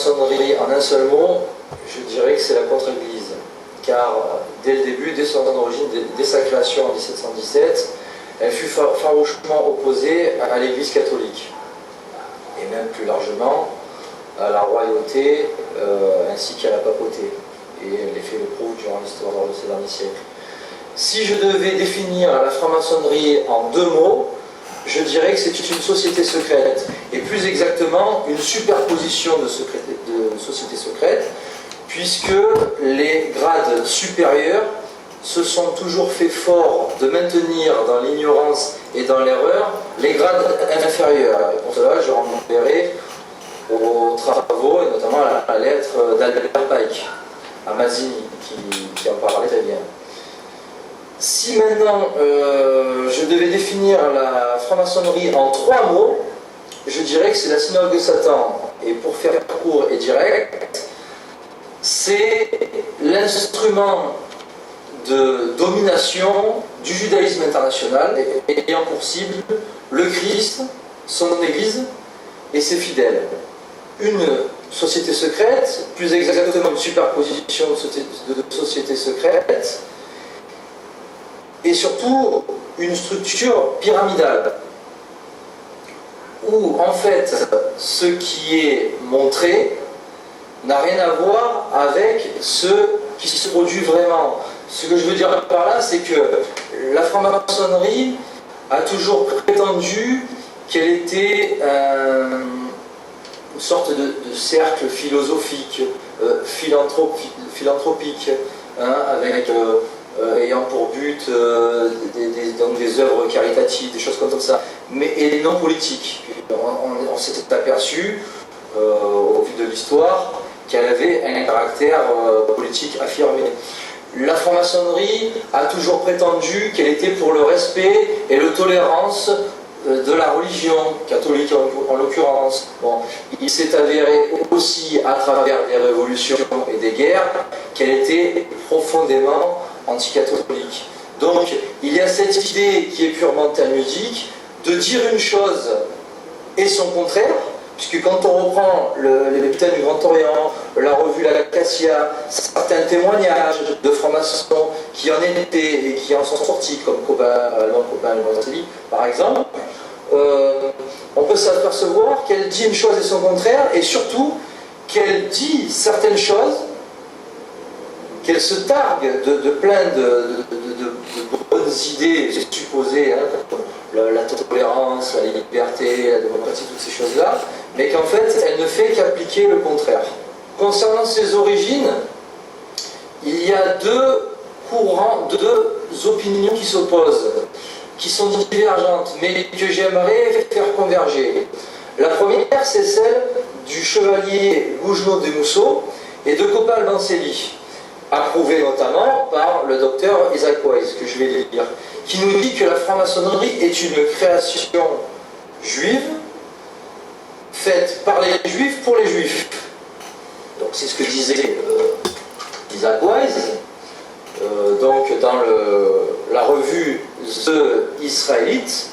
franc-maçonnerie, en un seul mot, je dirais que c'est la contre-église. Car dès le début, dès son origine, dès sa création en 1717, elle fut farouchement opposée à l'Église catholique. Et même plus largement à la royauté ainsi qu'à la papauté. Et les faits le prouvent durant l'histoire de ces derniers siècles. Si je devais définir la franc-maçonnerie en deux mots, je dirais que c'est une société secrète, et plus exactement une superposition de sociétés secrètes, puisque les grades supérieurs se sont toujours fait fort de maintenir dans l'ignorance et dans l'erreur les grades inférieurs. Et pour cela, je renverrai aux travaux, et notamment à la lettre d'Albert Pike, à Mazzini, qui en parlait très bien. Si maintenant je devais définir la franc-maçonnerie en trois mots, je dirais que c'est la synagogue de Satan. Et pour faire court et direct, c'est l'instrument de domination du judaïsme international, ayant pour cible le Christ, son Église et ses fidèles. Une société secrète, plus exactement une superposition de sociétés secrètes, et surtout une structure pyramidale, où en fait ce qui est montré n'a rien à voir avec ce qui se produit vraiment. Ce que je veux dire par là, c'est que la franc-maçonnerie a toujours prétendu qu'elle était une sorte de cercle philosophique, philanthropique, avec ayant pour but donc des œuvres caritatives, des choses comme ça, mais et non politiques. On s'est aperçu, au vu de l'histoire, qu'elle avait un caractère politique affirmé. La franc-maçonnerie a toujours prétendu qu'elle était pour le respect et la tolérance de la religion catholique en l'occurrence. Bon, il s'est avéré aussi à travers des révolutions et des guerres qu'elle était profondément anticatholique. Donc il y a cette idée qui est purement talmudique de dire une chose et son contraire, puisque quand on reprend les thèmes du Grand Orient, la revue La Cassia, certains témoignages de francs-maçons qui en étaient et qui en sont sortis, comme Copain Levantelli par exemple, on peut s'apercevoir qu'elle dit une chose et son contraire, et surtout qu'elle dit certaines choses, qu'elle se targue de plein de bonnes idées supposées, hein, comme la tolérance, la liberté, la démocratie, toutes ces choses-là, mais qu'en fait, elle ne fait qu'appliquer le contraire. Concernant ses origines, il y a deux courants, deux opinions qui s'opposent, qui sont divergentes, mais que j'aimerais faire converger. La première, c'est celle du chevalier Gougenot de Mousseau et de Copal Vancelli, approuvé notamment par le docteur Isaac Wise, que je vais lire, qui nous dit que la franc-maçonnerie est une création juive faite par les juifs pour les juifs. Donc c'est ce que disait Isaac Wise, donc dans la revue The Israelite,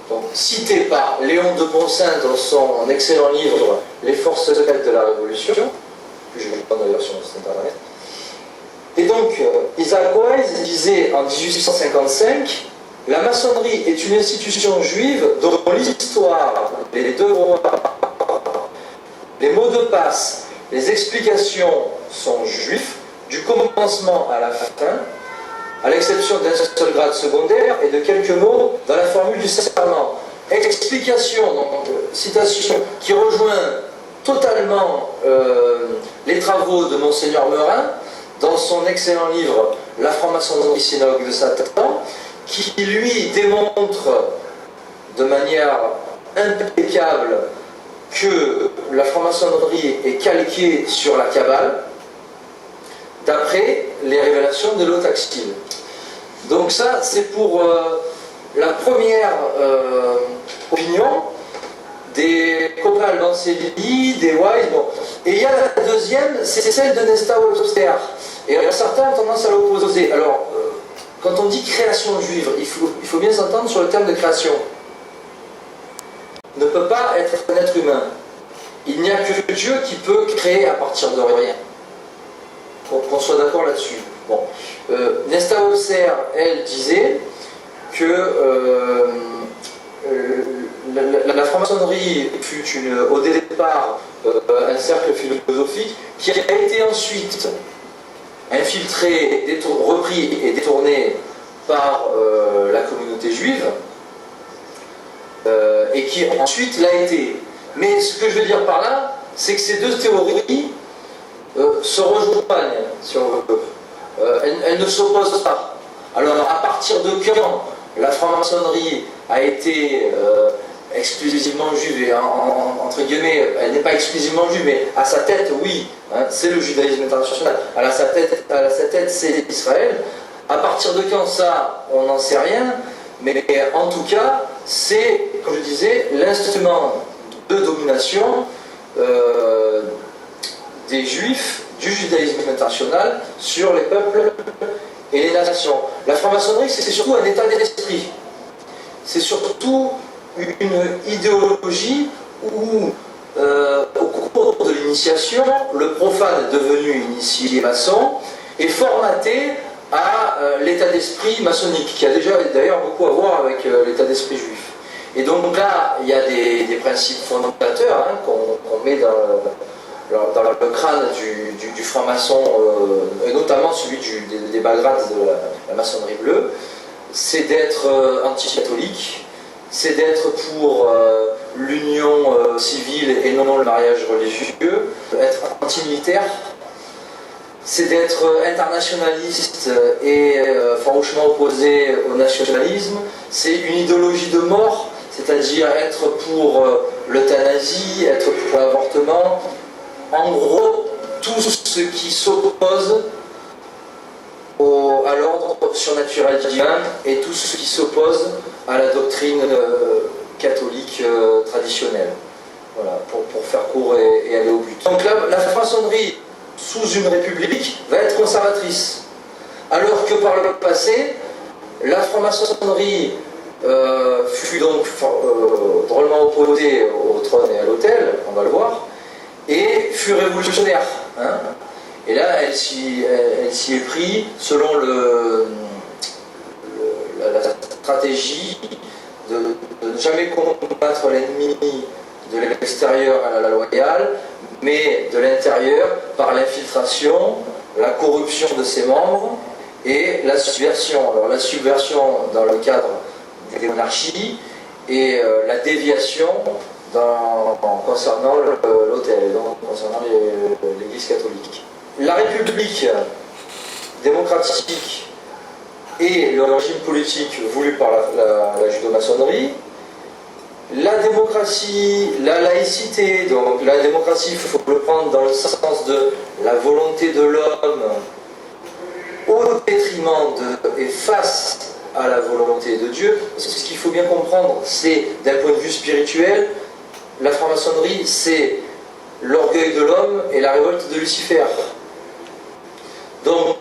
donc, cité par Léon de Bonsin dans son excellent livre Les forces secrètes de la Révolution, que je vais prendre d'ailleurs sur mon site internet. Et donc, Isaac Wise disait en 1855, la maçonnerie est une institution juive dont l'histoire, les devoirs, les mots de passe, les explications sont juifs, du commencement à la fin, à l'exception d'un seul grade secondaire et de quelques mots dans la formule du serment. Explication, donc citation, qui rejoint totalement les travaux de Monseigneur Meurin, dans son excellent livre « La franc-maçonnerie synagogue de Satan », qui lui démontre de manière impeccable que la franc-maçonnerie est calquée sur la Kabbale, d'après les révélations de l'Otaxile. Donc ça, c'est pour la première opinion des Copal Vancelli, des Wise, bon. Et il y a la deuxième, c'est celle de Nesta Webster. Et certains ont tendance à l'opposer. Alors, quand on dit création juive, il faut bien s'entendre sur le terme de création. Ne peut pas être un être humain. il n'y a que Dieu qui peut créer à partir de rien. Qu'on soit d'accord là-dessus. Bon. Nesta Hofser, elle, disait que la franc-maçonnerie fut au départ un cercle philosophique qui a été ensuite infiltré, repris et détourné par la communauté juive et qui ensuite l'a été. Mais ce que je veux dire par là, c'est que ces deux théories se rejoignent, si on veut. Elles ne s'opposent pas. Alors, à partir de quand la franc-maçonnerie a été exclusivement juive, et entre guillemets, elle n'est pas exclusivement juive, mais à sa tête, oui, hein, c'est le judaïsme international. À sa tête, c'est Israël. À partir de quand ça, on n'en sait rien, mais en tout cas, c'est, comme je disais, l'instrument de domination des Juifs, du judaïsme international, sur les peuples et les nations. La franc-maçonnerie, c'est surtout un état d'esprit. C'est surtout une idéologie où, au cours de l'initiation, le profane devenu initié maçon est formaté à l'état d'esprit maçonnique, qui a déjà d'ailleurs beaucoup à voir avec l'état d'esprit juif. Et donc là, il y a des principes fondateurs hein, qu'on met dans le crâne du franc-maçon, et notamment celui des bas grades de la maçonnerie bleue. C'est d'être anti-catholique, c'est d'être pour l'union civile et non le mariage religieux, être anti-militaire, c'est d'être internationaliste et farouchement opposé au nationalisme, c'est une idéologie de mort, c'est-à-dire être pour l'euthanasie, être pour l'avortement, en gros, tout ce qui s'oppose à l'ordre surnaturel divin et tout ce qui s'oppose à la doctrine catholique traditionnelle. Voilà, pour faire court et aller au but. Donc là, la franc-maçonnerie, sous une république, va être conservatrice. Alors que par le passé, la franc-maçonnerie fut donc drôlement opposée au trône et à l'autel, on va le voir, et fut révolutionnaire. Hein. Et là, elle s'y est pris selon la stratégie de ne jamais combattre l'ennemi de l'extérieur à la loyale, mais de l'intérieur par l'infiltration, la corruption de ses membres et la subversion. Alors la subversion dans le cadre des monarchies et la déviation concernant l'autel, donc concernant l'Église catholique. La République démocratique et le régime politique voulu par la judo-maçonnerie, la démocratie, la laïcité, donc la démocratie, il faut le prendre dans le sens de la volonté de l'homme au détriment et face à la volonté de Dieu. Parce que ce qu'il faut bien comprendre, c'est d'un point de vue spirituel, la franc-maçonnerie, c'est l'orgueil de l'homme et la révolte de Lucifer. Donc,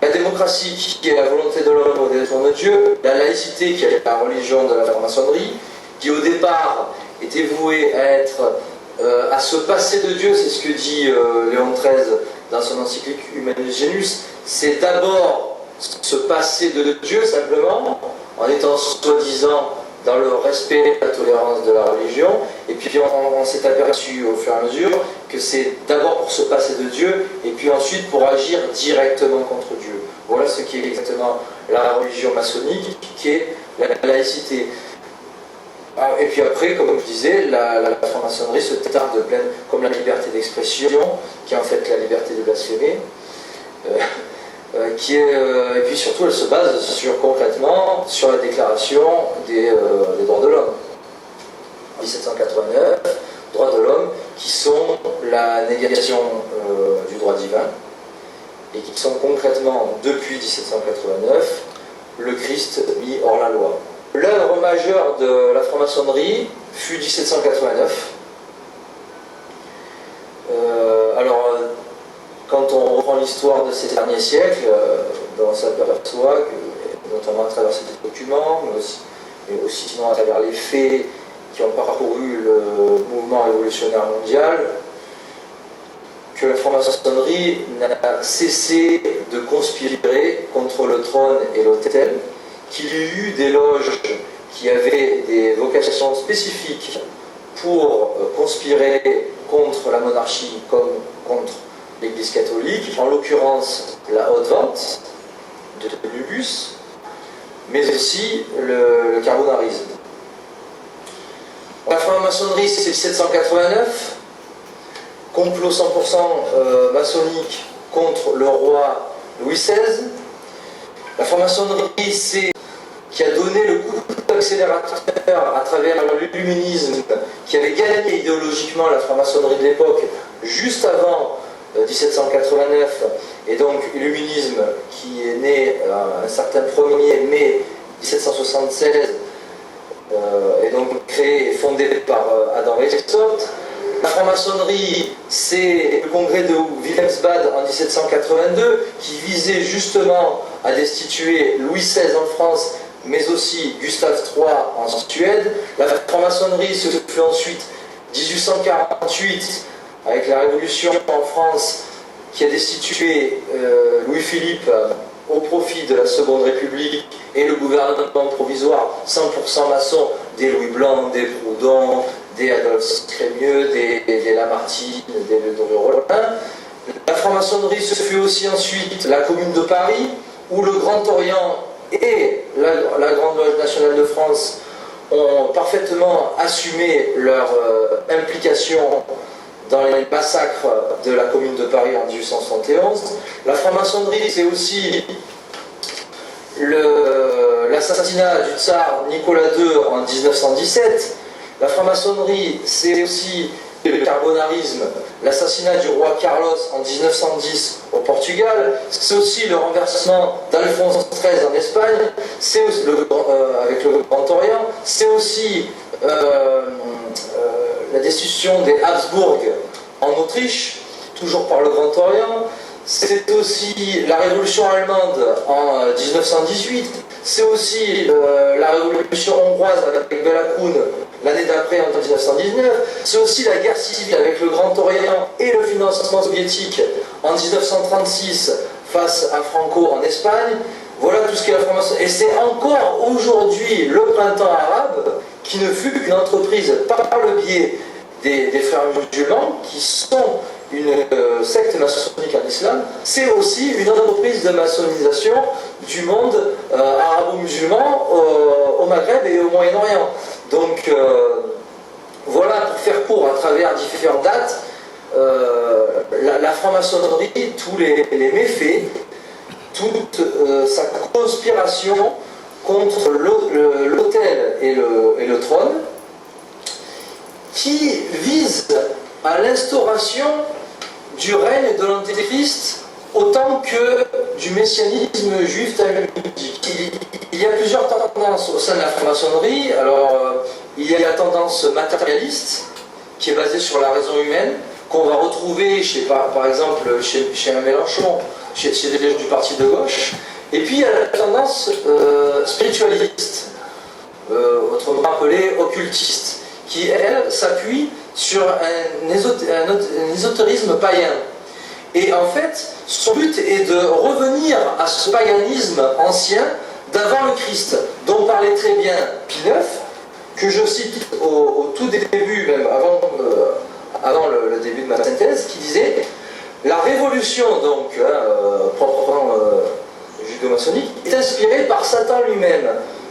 la démocratie qui est la volonté de l'homme au détriment de Dieu, la laïcité qui est la religion de la franc-maçonnerie, qui au départ était vouée à se passer de Dieu, c'est ce que dit Léon XIII dans son encyclique Humanus Genus, c'est d'abord se passer de Dieu simplement, en étant soi-disant dans le respect et la tolérance de la religion, et puis on s'est aperçu au fur et à mesure que c'est d'abord pour se passer de Dieu, et puis ensuite pour agir directement contre Dieu. Voilà ce qui est exactement la religion maçonnique, qui est la laïcité. Et puis après, comme je disais, la franc-maçonnerie se tarde de pleine, comme la liberté d'expression, qui est en fait la liberté de blasphémer, et puis surtout elle se base concrètement sur la déclaration des droits de l'homme. 1789, droits de l'homme qui sont la négation du droit divin et qui sont concrètement, depuis 1789, le Christ mis hors la loi. L'œuvre majeure de la franc-maçonnerie fut 1789. Alors, quand on reprend l'histoire de ces derniers siècles, on s'aperçoit que, notamment à travers ces documents, mais aussi sinon à travers les faits qui ont parcouru le mouvement révolutionnaire mondial, que la franc-maçonnerie n'a cessé de conspirer contre le trône et l'autel, qu'il y eut des loges qui avaient des vocations spécifiques pour conspirer contre la monarchie comme contre l'Église catholique, en l'occurrence la haute vente de Nubius, mais aussi le carbonarisme. La franc-maçonnerie, c'est 1789, complot 100% maçonnique contre le roi Louis XVI. La franc-maçonnerie, c'est qui a donné le coup d'accélérateur à travers l'illuminisme, qui avait gagné idéologiquement la franc-maçonnerie de l'époque, juste avant 1789, et donc l'illuminisme qui est né un certain 1er mai 1776, et donc créé et fondé par Adam Weishaupt. La franc-maçonnerie, c'est le congrès de Wilhelmsbad en 1782, qui visait justement à destituer Louis XVI en France, mais aussi Gustave III en Suède. La franc-maçonnerie se fait ensuite 1848, avec la Révolution en France, qui a destitué Louis-Philippe au profit de la Seconde République et le gouvernement provisoire 100% maçon, des Louis Blanc, des Proudhon, des Adolphe Crémieux, des Lamartine, des Ledru-Rollin. La franc-maçonnerie se fait aussi ensuite la Commune de Paris, où le Grand Orient et la Grande Loge nationale de France ont parfaitement assumé leur implication dans les massacres de la Commune de Paris en 1871. La franc-maçonnerie, c'est aussi l'assassinat du tsar Nicolas II en 1917. La franc-maçonnerie, c'est aussi le carbonarisme, l'assassinat du roi Carlos en 1910 au Portugal. C'est aussi le renversement d'Alphonse XIII en Espagne, c'est aussi avec le Grand Orient. C'est aussi la destitution des Habsbourg en Autriche, toujours par le Grand Orient. C'est aussi la Révolution allemande en 1918. C'est aussi la Révolution hongroise avec Bela Kun l'année d'après en 1919. C'est aussi la guerre civile avec le Grand Orient et le financement soviétique en 1936 face à Franco en Espagne. Voilà tout ce qu'est la franc-maçonnerie. Et c'est encore aujourd'hui le printemps arabe qui ne fut qu'une entreprise par le biais des frères musulmans, qui sont une secte maçonnique en islam. C'est aussi une entreprise de maçonnisation du monde arabo-musulman au Maghreb et au Moyen-Orient. Donc voilà, pour faire court à travers différentes dates, la franc-maçonnerie, tous les méfaits, toute sa conspiration contre l'autel et le trône, qui vise à l'instauration du règne de l'Antéchrist autant que du messianisme juif talmudique. Il y a plusieurs tendances au sein de la franc-maçonnerie. Alors, il y a la tendance matérialiste, qui est basée sur la raison humaine, qu'on va retrouver, par exemple, chez un Mélenchon, chez des gens du parti de gauche. Et puis, il y a la tendance spiritualiste, autrement appelée occultiste, qui, elle, s'appuie sur un ésotérisme païen. Et en fait, son but est de revenir à ce paganisme ancien d'avant le Christ, dont parlait très bien Pie IX, que je cite au tout début, même avant le début de ma synthèse, qui disait « La révolution, donc, proprement judo-maçonnique, est inspirée par Satan lui-même.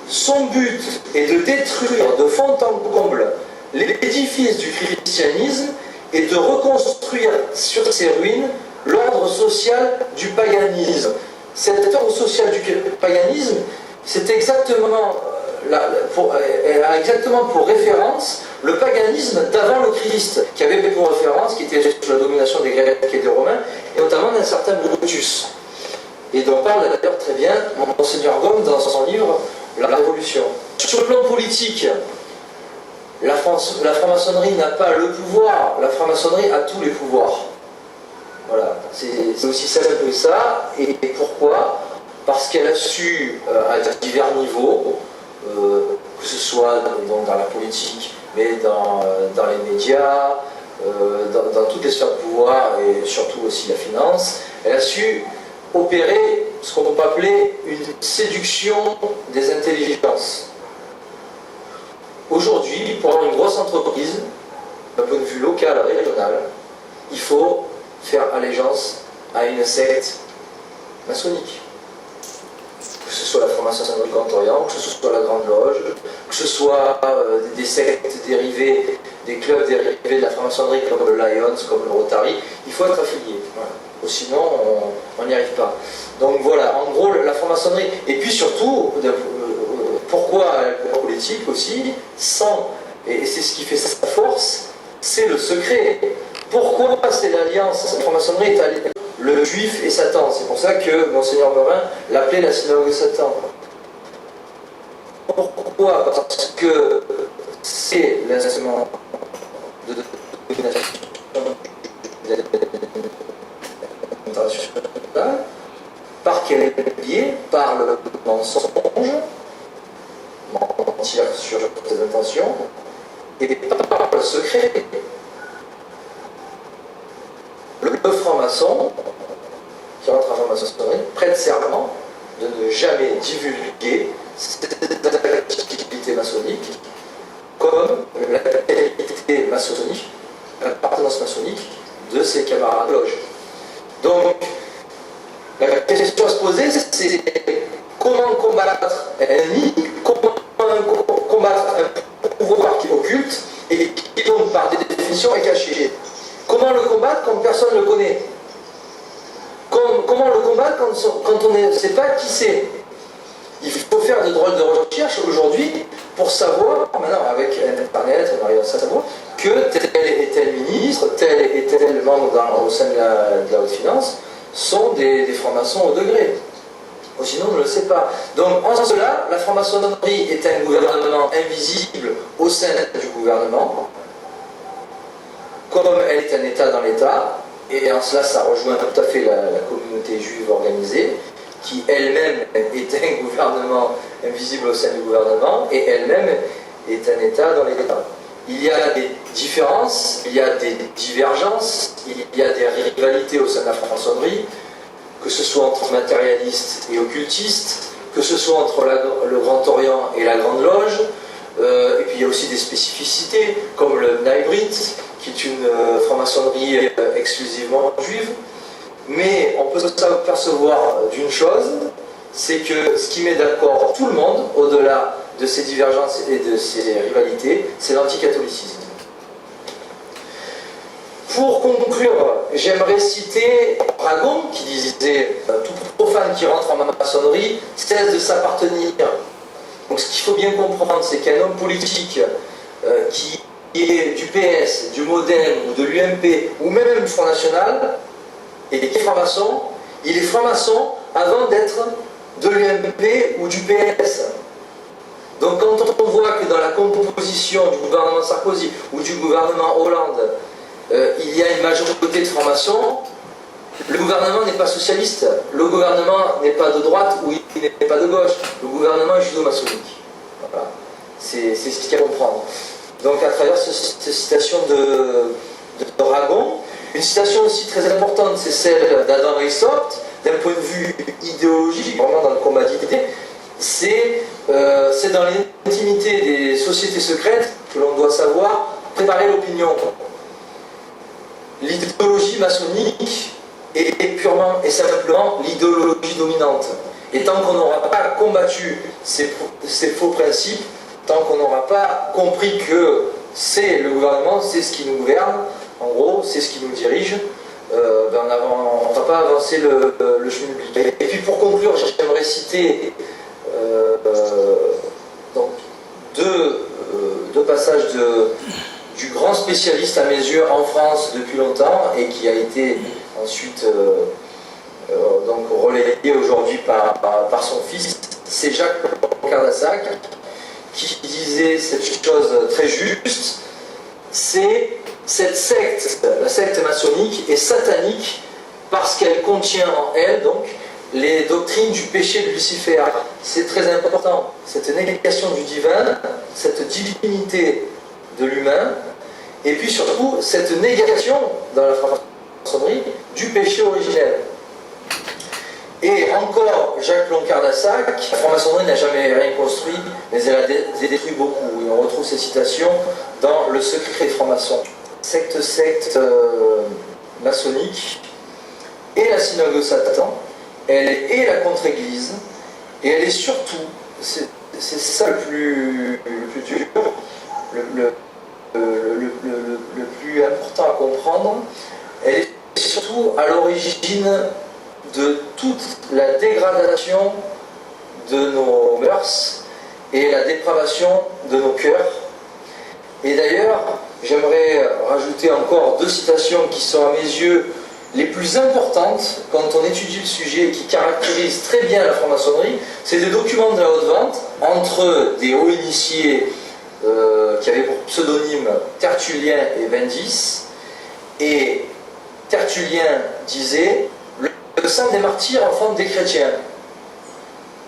Son but est de détruire de fond en comble l'édifice du christianisme et de reconstruire sur ses ruines l'ordre social du paganisme. » Cet ordre social du paganisme, c'est exactement, exactement pour référence le paganisme d'avant le Christ, qui avait pour référence, qui était sous la domination des Grecs et des Romains, et notamment d'un certain Brutus. Et dont parle d'ailleurs très bien Monseigneur Gaume dans son livre La Révolution. Sur le plan politique, la franc-maçonnerie n'a pas le pouvoir, la franc-maçonnerie a tous les pouvoirs. Voilà, c'est aussi simple que ça. Et pourquoi ? Parce qu'elle a su, à divers niveaux, que ce soit donc, dans la politique, mais dans les médias, dans toutes les sphères de pouvoir et surtout aussi la finance. Elle a su opérer ce qu'on peut appeler une séduction des intelligences. Aujourd'hui, pour avoir une grosse entreprise, d'un point de vue local, régional, il faut faire allégeance à une secte maçonnique. Que ce soit la franc-maçonnerie Grand Orient, que ce soit la Grande Loge, que ce soit des sectes dérivées, des clubs dérivés de la franc-maçonnerie comme le Lions, comme le Rotary, il faut être affilié. Voilà. Sinon, on n'y arrive pas. Donc voilà, en gros, la franc-maçonnerie, et puis surtout, pourquoi la politique aussi, sans, et c'est ce qui fait sa force, c'est le secret. Pourquoi c'est l'alliance, la franc-maçonnerie est alliée le juif et Satan. C'est pour ça que Monseigneur Morin l'appelait la synagogue de Satan. Pourquoi? Parce que c'est l'instrument de domination internationale. Par quel biais? Par le mensonge, mentir sur ses intentions, et par le secret. Le franc-maçon qui rentre en franc-maçonnerie prête serment de ne jamais divulguer cette activité maçonnique comme la qualité maçonnique, l'appartenance maçonnique de ses camarades de loge. Donc, la question à se poser, c'est comment combattre un ennemi, comment combattre un pouvoir qui est occulte et qui, donc, par définition, est caché. Comment le combattre quand personne ne le connaît? Comment le combattre quand on ne sait pas qui c'est? Il faut faire de drôles de recherches aujourd'hui pour savoir, maintenant avec Internet, on arrive à savoir, que tel et tel ministre, tel et tel membre au sein de la haute finance sont des francs-maçons au degré. Ou sinon, on ne le sait pas. Donc, en cela, la franc-maçonnerie est un gouvernement invisible au sein du gouvernement, comme elle est un État dans l'État, et en cela ça rejoint tout à fait la communauté juive organisée, qui elle-même est un gouvernement invisible au sein du gouvernement, et elle-même est un État dans l'État. Il y a des différences, il y a des divergences, il y a des rivalités au sein de la franc-maçonnerie, que ce soit entre matérialistes et occultistes, que ce soit entre le Grand Orient et la Grande Loge, et puis il y a aussi des spécificités, comme le Bnai-Brit, qui est une franc-maçonnerie exclusivement juive. Mais on peut s'apercevoir d'une chose, c'est que ce qui met d'accord tout le monde, au-delà de ces divergences et de ces rivalités, c'est l'anticatholicisme. Pour conclure, j'aimerais citer Aragon, qui disait « Tout profane qui rentre en maçonnerie cesse de s'appartenir ». Donc ce qu'il faut bien comprendre, c'est qu'un homme politique qui est du PS, du MoDem ou de l'UMP, ou même du Front National, et qui est franc-maçon, il est franc-maçon avant d'être de l'UMP ou du PS. Donc quand on voit que dans la composition du gouvernement Sarkozy ou du gouvernement Hollande, il y a une majorité de francs-maçons, le gouvernement n'est pas socialiste, le gouvernement n'est pas de droite ou il n'est pas de gauche, le gouvernement est judo-maçonnique. Voilà. C'est ce qu'il y a à comprendre. Donc à travers cette citation de Aragon, une citation aussi très importante, c'est celle d'Adam Weishaupt, d'un point de vue idéologique, vraiment dans le combat d'idées, c'est dans l'intimité des sociétés secrètes que l'on doit savoir préparer l'opinion. L'idéologie maçonnique est purement et simplement l'idéologie dominante. Et tant qu'on n'aura pas combattu ces faux principes, tant qu'on n'aura pas compris que c'est le gouvernement, c'est ce qui nous gouverne, en gros, c'est ce qui nous dirige, on ne va pas avancer le chemin public. Et puis pour conclure, j'aimerais citer donc deux passages du grand spécialiste à mes yeux en France depuis longtemps et qui a été ensuite donc relayé aujourd'hui par son fils, c'est Jacques Cardassac qui disait cette chose très juste, c'est cette secte, la secte maçonnique est satanique parce qu'elle contient en elle donc les doctrines du péché de Lucifer. C'est très important, cette négation du divin, cette divinité de l'humain, et puis surtout cette négation dans la franc-maçonnerie du péché originel. Et encore, Jacques Blanc-Cardassac, la franc-maçonnerie n'a jamais rien construit, mais elle a détruit beaucoup. Et on retrouve ces citations dans Le secret des francs-maçons. Secte maçonnique et la synagogue de Satan, elle est la contre-église, et elle est surtout, c'est ça le plus dur, le plus important à comprendre, elle est surtout à l'origine de toute la dégradation de nos mœurs et la dépravation de nos cœurs. Et d'ailleurs, j'aimerais rajouter encore 2 citations qui sont à mes yeux les plus importantes quand on étudie le sujet et qui caractérisent très bien la franc-maçonnerie. C'est des documents de la haute vente entre des hauts initiés qui avaient pour pseudonyme Tertullien et Bendis. Et Tertullien disait: le sang des martyrs en forme des chrétiens.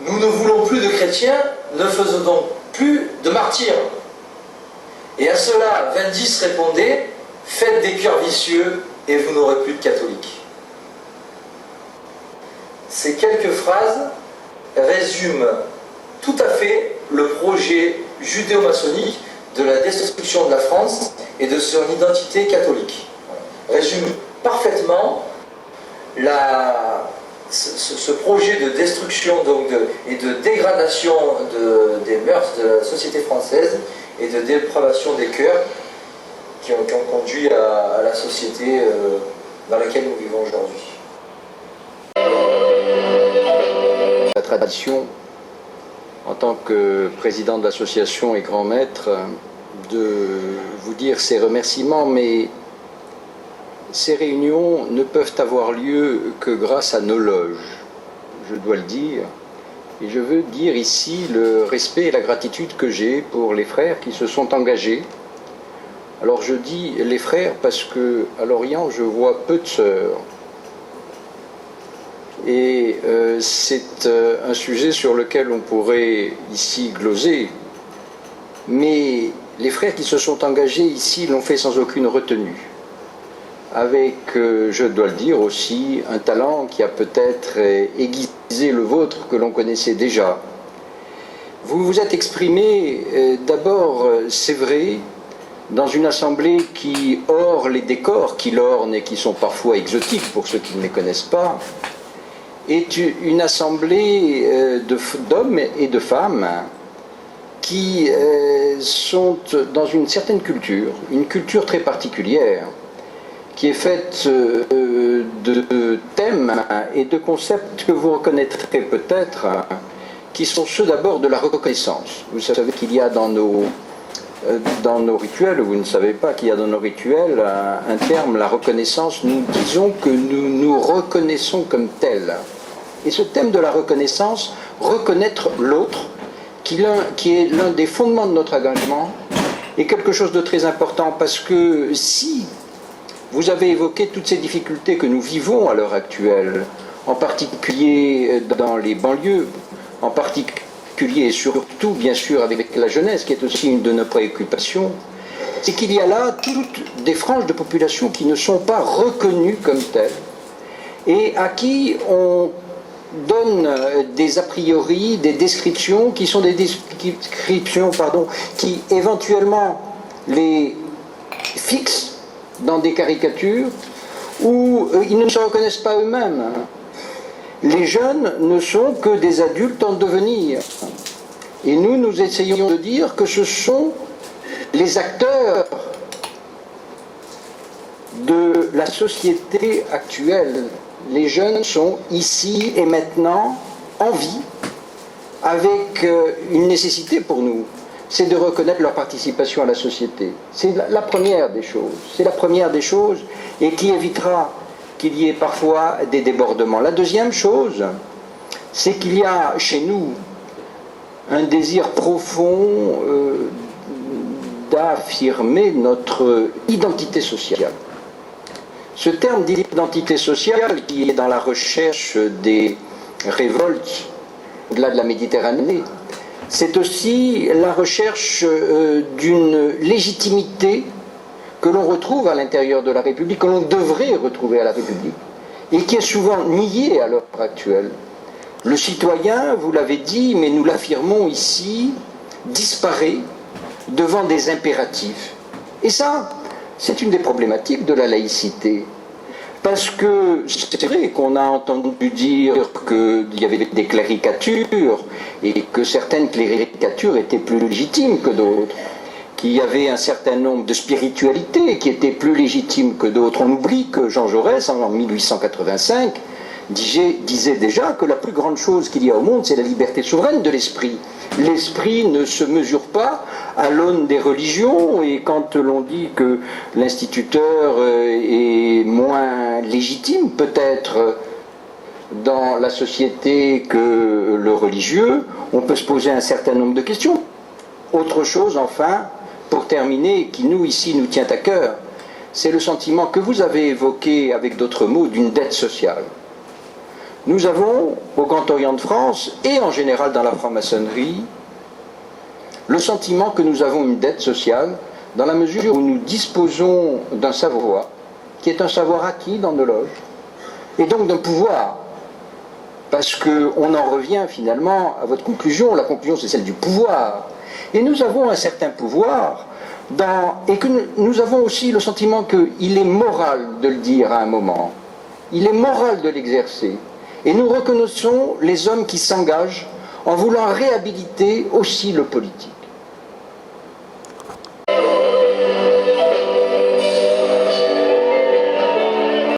Nous ne voulons plus de chrétiens, ne faisons donc plus de martyrs. Et à cela, Bendis répondait: faites des cœurs vicieux et vous n'aurez plus de catholiques. Ces quelques phrases résument tout à fait le projet judéo-maçonnique de la destruction de la France et de son identité catholique. Résume parfaitement ce projet de destruction et de dégradation des mœurs de la société française et de dépravation des cœurs qui ont conduit à la société dans laquelle nous vivons aujourd'hui. La tradition, en tant que président de l'association et grand maître, de vous dire ces remerciements, mais ces réunions ne peuvent avoir lieu que grâce à nos loges, je dois le dire. Et je veux dire ici le respect et la gratitude que j'ai pour les frères qui se sont engagés. Alors je dis les frères parce qu'à Lorient, je vois peu de sœurs. Et c'est un sujet sur lequel on pourrait ici gloser. Mais les frères qui se sont engagés ici l'ont fait sans aucune retenue. Avec, je dois le dire aussi, un talent qui a peut-être aiguisé le vôtre que l'on connaissait déjà. Vous vous êtes exprimé d'abord, c'est vrai, dans une assemblée qui, hors les décors qui l'ornent et qui sont parfois exotiques pour ceux qui ne les connaissent pas, est une assemblée d'hommes et de femmes qui sont dans une certaine culture, une culture très particulière, qui est faite de thèmes et de concepts que vous reconnaîtrez peut-être, qui sont ceux d'abord de la reconnaissance. Vous savez qu'il y a dans nos rituels, vous ne savez pas qu'il y a dans nos rituels un terme, la reconnaissance. Nous disons que nous nous reconnaissons comme tels. Et ce thème de la reconnaissance, reconnaître l'autre, qui est l'un des fondements de notre engagement, est quelque chose de très important, parce que si vous avez évoqué toutes ces difficultés que nous vivons à l'heure actuelle, en particulier dans les banlieues, en particulier et surtout, bien sûr, avec la jeunesse, qui est aussi une de nos préoccupations, c'est qu'il y a là toutes des franges de population qui ne sont pas reconnues comme telles, et à qui on donne des a priori, des descriptions, qui sont des descriptions, qui éventuellement les fixent dans des caricatures où ils ne se reconnaissent pas eux-mêmes. Les jeunes ne sont que des adultes en devenir. Et nous essayons de dire que ce sont les acteurs de la société actuelle. Les jeunes sont ici et maintenant en vie, avec une nécessité pour nous, c'est de reconnaître leur participation à la société. C'est la première des choses. C'est la première des choses et qui évitera qu'il y ait parfois des débordements. La deuxième chose, c'est qu'il y a chez nous un désir profond d'affirmer notre identité sociale. Ce terme d'identité sociale qui est dans la recherche des révolte au-delà de la Méditerranée, c'est aussi la recherche d'une légitimité que l'on retrouve à l'intérieur de la République, que l'on devrait retrouver à la République, et qui est souvent niée à l'heure actuelle. Le citoyen, vous l'avez dit, mais nous l'affirmons ici, disparaît devant des impératifs. Et ça, c'est une des problématiques de la laïcité. Parce que c'est vrai qu'on a entendu dire qu'il y avait des cléricatures et que certaines cléricatures étaient plus légitimes que d'autres, qu'il y avait un certain nombre de spiritualités qui étaient plus légitimes que d'autres. On oublie que Jean Jaurès, en 1885, disait déjà que la plus grande chose qu'il y a au monde, c'est la liberté souveraine de l'esprit. L'esprit ne se mesure pas à l'aune des religions, et quand l'on dit que l'instituteur est moins légitime peut-être dans la société que le religieux, on peut se poser un certain nombre de questions. Autre chose, enfin, pour terminer, qui nous, ici, nous tient à cœur, c'est le sentiment que vous avez évoqué avec d'autres mots d'une dette sociale. Nous avons, au Grand Orient de France, et en général dans la franc-maçonnerie, le sentiment que nous avons une dette sociale dans la mesure où nous disposons d'un savoir, qui est un savoir acquis dans nos loges, et donc d'un pouvoir. Parce qu'on en revient finalement à votre conclusion, la conclusion c'est celle du pouvoir. Et nous avons un certain pouvoir, et que nous avons aussi le sentiment qu'il est moral de le dire à un moment, il est moral de l'exercer. Et nous reconnaissons les hommes qui s'engagent en voulant réhabiliter aussi le politique.